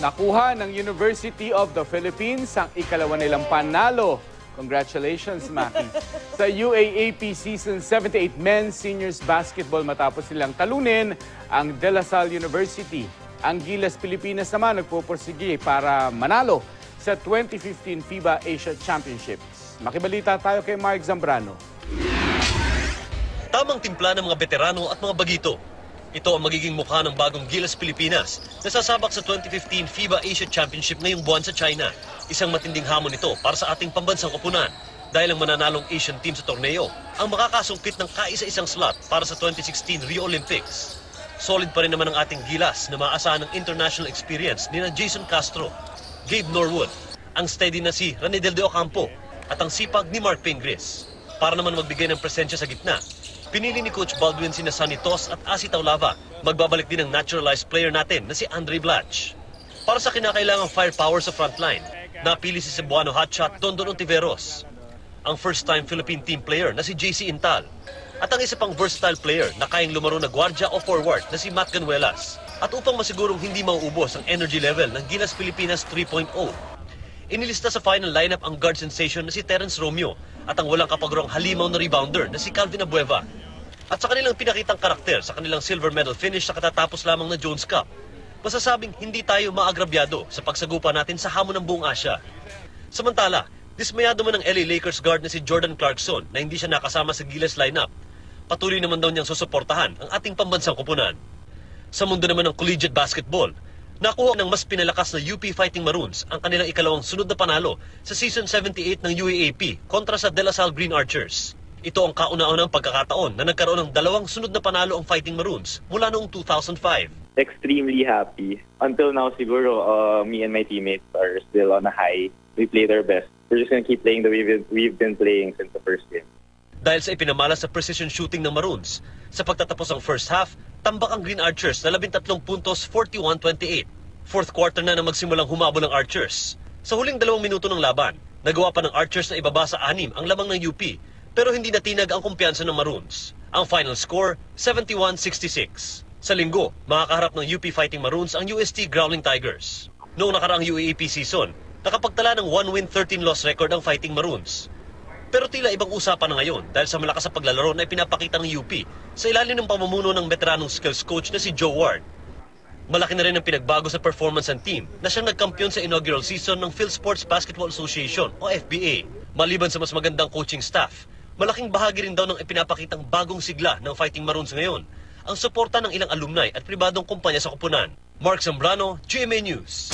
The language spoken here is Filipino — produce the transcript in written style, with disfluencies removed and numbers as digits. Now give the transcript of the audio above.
Nakuha ng University of the Philippines ang ikalawa nilang panalo. Congratulations, Maki. Sa UAAP Season 78 Men's Seniors Basketball matapos nilang talunin ang De La Salle University. Ang Gilas Pilipinas naman nagpupursige para manalo sa 2015 FIBA Asia Championships. Makibalita tayo kay Mark Zambrano. Tamang timpla ng mga veterano at mga bagito. Ito ang magiging mukha ng bagong Gilas Pilipinas na sasabak sa 2015 FIBA Asia Championship ngayong buwan sa China. Isang matinding hamon ito para sa ating pambansang koponan dahil ang mananalong Asian team sa torneo ang makakasungkit ng kaisa-isang slot para sa 2016 Rio Olympics. Solid pa rin naman ang ating Gilas na maasahan ng international experience ni Jason Castro, Gabe Norwood, ang steady na si Ranidel de Ocampo at ang sipag ni Mark Pingris. Para naman magbigay ng presensya sa gitna, pinili ni Coach Baldwin sina Sunny Tos at Asi Taulava. Magbabalik din ang naturalized player natin na si Andre Blatch. Para sa kinakailangang firepower sa frontline, napili si Cebuano hotshot Dondon Ontiveros, ang first-time Philippine team player na si JC Intal, at ang isa pang versatile player na kayang lumaro na guardia o forward na si Matt Ganuelas. At upang masigurong hindi mauubos ang energy level ng Gilas Pilipinas 3.0, inilista sa final lineup ang guard sensation na si Terence Romeo at ang walang kapagurang halimaw na rebounder na si Calvin Abueva. At sa kanilang pinakitang karakter sa kanilang silver medal finish sa katatapos lamang na Jones Cup, masasabing hindi tayo maagrabyado sa pagsagupa natin sa hamon ng buong Asya. Samantala, dismayado man ang LA Lakers guard na si Jordan Clarkson na hindi siya nakasama sa Gilas lineup. Patuloy naman daw niyang susuportahan ang ating pambansang koponan. Sa mundo naman ng collegiate basketball, nakuha ng mas pinalakas na UP Fighting Maroons ang kanilang ikalawang sunod na panalo sa Season 78 ng UAAP kontra sa De La Salle Green Archers. Ito ang kauna-unang pagkakataon na nagkaroon ng dalawang sunod na panalo ang Fighting Maroons mula noong 2005. Extremely happy. Until now, siguro, me and my teammates are still on a high. We played our best. We're just gonna keep playing the way we've been playing since the first game. Dahil sa ipinamala sa precision shooting ng Maroons, sa pagtatapos ng first half, tambak ang Green Archers na 13 puntos, 41-28. Fourth quarter na magsimulang humabol ang Archers. Sa huling 2 minuto ng laban, nagawa pa ng Archers na ibaba sa 6 ang lamang ng UP, pero hindi natinag ang kumpiyansa ng Maroons. Ang final score, 71-66. Sa linggo, makakaharap ng UP Fighting Maroons ang UST Growling Tigers. Noong nakaraang UAAP season, nakapagtala ng 1-win 13-loss record ang Fighting Maroons. Pero tila ibang usapan na ngayon dahil sa malakas na paglalaro na ipinapakita ng UP sa ilalim ng pamumuno ng veteranong skills coach na si Joe Ward. Malaki na rin ang pinagbago sa performance ng team na siyang nagkampiyon sa inaugural season ng PhilSports Basketball Association o FBA. Maliban sa mas magandang coaching staff, malaking bahagi rin daw ng ipinapakitang bagong sigla ng Fighting Maroons ngayon ang suporta ng ilang alumni at pribadong kumpanya sa koponan. Mark Zambrano, GMA News.